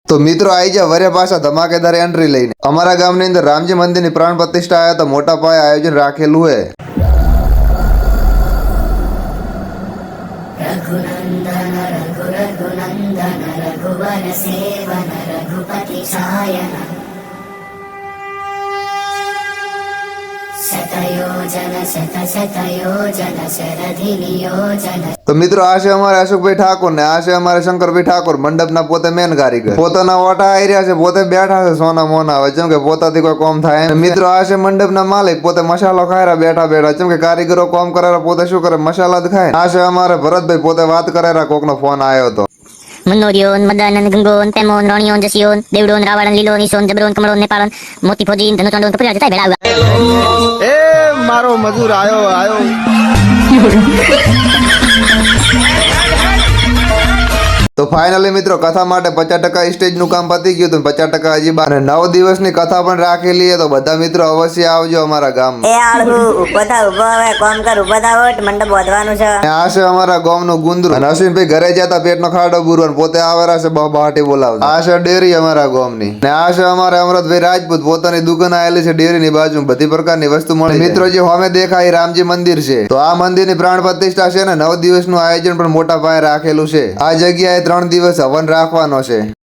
તો મિત્રો આવી જા વરે પાછા ધમાકેદાર એન્ટ્રી લઈને અમારા ગામની અંદર રામજી મંદિરની પ્રાણ પ્રતિષ્ઠા આવ્યા તો મોટા પાયે આયોજન રાખેલું હે। रघुनंदन रघु रघुनंदन रघुवर सेवन रघुपति छायन शतयोजन शत शतयोजन शरधि नियोजन। તો મિત્રો આ છે અમારે અશોકભાઈ ઠાકોર ને આ છે અમારે શંકરભાઈ ઠાકોર મંડપના પોતે મેન કારીગર પોતાના ઓટા આવી રહ્યા છે પોતે બેઠા છે સોના મોના હવે જેમ કે પોતાથી કોઈ કોમ થાય ને મિત્રો આ છે મંડપના માલિક પોતે મસાલો ખાયરા બેઠા બેઠા જેમ કે કારીગરો કોમ કરેરા પોતે શું કરે મસાલા જ ખાય। આ છે અમારે ભરતભાઈ પોતે વાત કરેરા કોકનો ફોન આવ્યો હતો મનોરિયોન મદાનન ગંગોન પેમોન રોણિયોન જસિયોન દેવડોન રાવણ લીલોન ઈસોન જબરોન કમરોન નેપાળન મોતી ફોજીન ધનુચંડોન કપડા જતા ભેળા એ મારો મજૂર આયો તો ફાઇનલી મિત્રો કથા માટે 50% સ્ટેજ નું કામ પતી ગયું હતું 50% હજી બાકી 9 દિવસની કથા પણ રાખેલી છે તો બધા મિત્રો અવશ્ય આવજો અમારા ગામમાં। એ આળહુ ઉભા હવે કોમ કર ઉભા થાવ મંડપ વધવાનું છે। અને આ છે અમારા ગામનું ગુંદરું અને અશ્વિનભાઈ ઘરે જતા પેટનો ખાડો બુરવાનો પોતે આવેલા છે બહાટી બોલાવતા। આ છે ડેરી અમારા ગામની અને આ છે અમારે અમરતભાઈ રાજપૂત પોતાની દુકાન આવેલી છે ડેરીની બાજુમાં બધી પ્રકારની વસ્તુ મળે। મિત્રો જે સામે દેખાય રામજી મંદિર છે તો આ મંદિરની પ્રાણ પ્રતિષ્ઠા છે ને 9 દિવસનું આયોજન પણ મોટા પાયે રાખેલું છે। આ જગ્યાએ 3 દિવસ હવન રાખવાનો છે।